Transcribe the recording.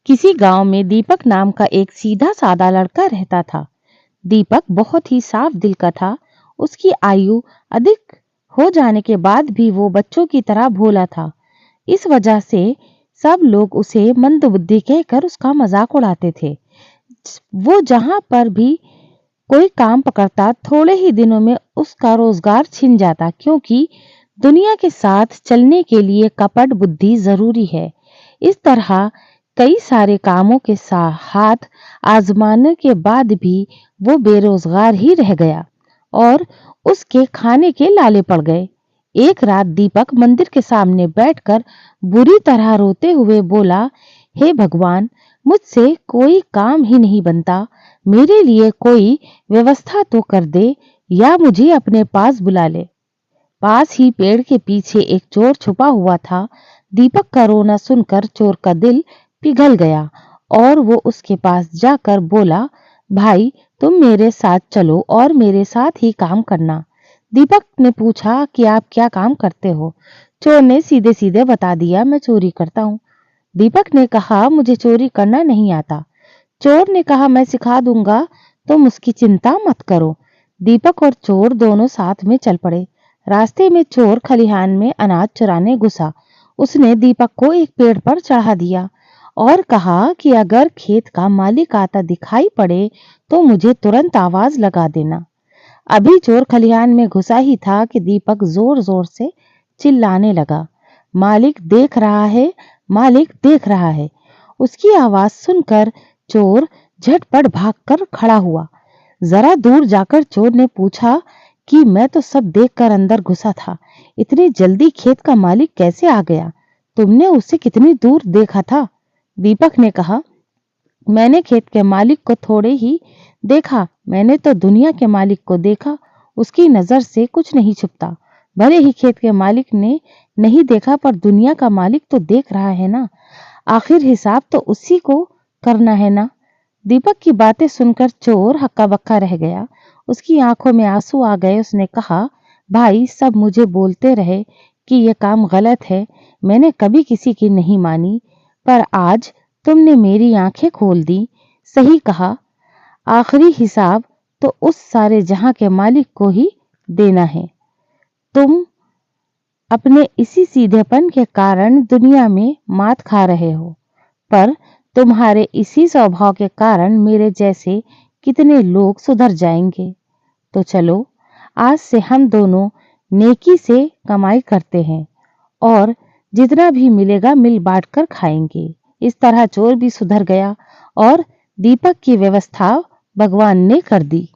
किसी गांव में दीपक नाम का एक सीधा साधा लड़का रहता था। दीपक बहुत ही साफ दिल का था। उसकी आयु अधिक हो जाने के बाद भी वो बच्चों की तरह भोला था। इस वजह से सब लोग उसे मंदबुद्धि कहकर उसका मजाक उड़ाते थे। वो जहां पर भी कोई काम पकड़ता, थोड़े ही दिनों में उसका रोजगार छिन जाता, क्योंकि दुनिया के साथ चलने के लिए कपट बुद्धि जरूरी है। इस तरह कई सारे कामों के हाथ आजमाने के बाद भी वो बेरोजगार ही रह गया और उसके खाने के लाले पड़ गए। एक रात दीपक मंदिर के सामने बैठकर बुरी तरह रोते हुए बोला, हे भगवान, मुझसे कोई काम ही नहीं बनता। मेरे लिए कोई व्यवस्था तो कर दे या मुझे अपने पास बुला ले। पास ही पेड़ के पीछे एक चोर छुपा हुआ था। दीपक का रोना सुनकर चोर का दिल पिघल गया और वो उसके पास जाकर बोला, भाई, तुम मेरे साथ चलो और मेरे साथ ही काम करना। दीपक ने पूछा कि आप क्या काम करते हो? चोर ने सीधे सीधे बता दिया, मैं चोरी करता हूँ। दीपक ने कहा, मुझे चोरी करना नहीं आता। चोर ने कहा, मैं सिखा दूंगा, तुम उसकी चिंता मत करो। दीपक और चोर दोनों साथ में चल पड़े। रास्ते में चोर खलिहान में अनाज चुराने घुसा। उसने दीपक को एक पेड़ पर चढ़ा दिया और कहा कि अगर खेत का मालिक आता दिखाई पड़े तो मुझे तुरंत आवाज लगा देना। अभी चोर खलिहान में घुसा ही था कि दीपक जोर जोर से चिल्लाने लगा, मालिक देख रहा है, मालिक देख रहा है। उसकी आवाज सुनकर चोर झटपट भागकर खड़ा हुआ। जरा दूर जाकर चोर ने पूछा कि मैं तो सब देखकर अंदर घुसा था, इतनी जल्दी खेत का मालिक कैसे आ गया? तुमने उसे कितनी दूर देखा था? दीपक ने कहा, मैंने खेत के मालिक को थोड़े ही देखा, मैंने तो दुनिया के मालिक को देखा। उसकी नजर से कुछ नहीं छुपता। भले ही खेत के मालिक ने नहीं देखा, पर दुनिया का मालिक तो देख रहा है ना। आखिर हिसाब तो उसी को करना है ना। दीपक की बातें सुनकर चोर हक्का बक्का रह गया। उसकी आंखों में आंसू आ गए। उसने कहा, भाई, सब मुझे बोलते रहे कि यह काम गलत है, मैंने कभी किसी की नहीं मानी, पर आज तुमने मेरी आंखें खोल दी। सही कहा, आखिरी हिसाब तो उस सारे जहां के मालिक को ही देना है। तुम अपने इसी सीधेपन के कारण दुनिया में मात खा रहे हो, पर तुम्हारे इसी स्वभाव के कारण मेरे जैसे कितने लोग सुधर जाएंगे। तो चलो, आज से हम दोनों नेकी से कमाई करते हैं और जितना भी मिलेगा मिल बांट कर खाएंगे। इस तरह चोर भी सुधर गया और दीपक की व्यवस्था भगवान ने कर दी।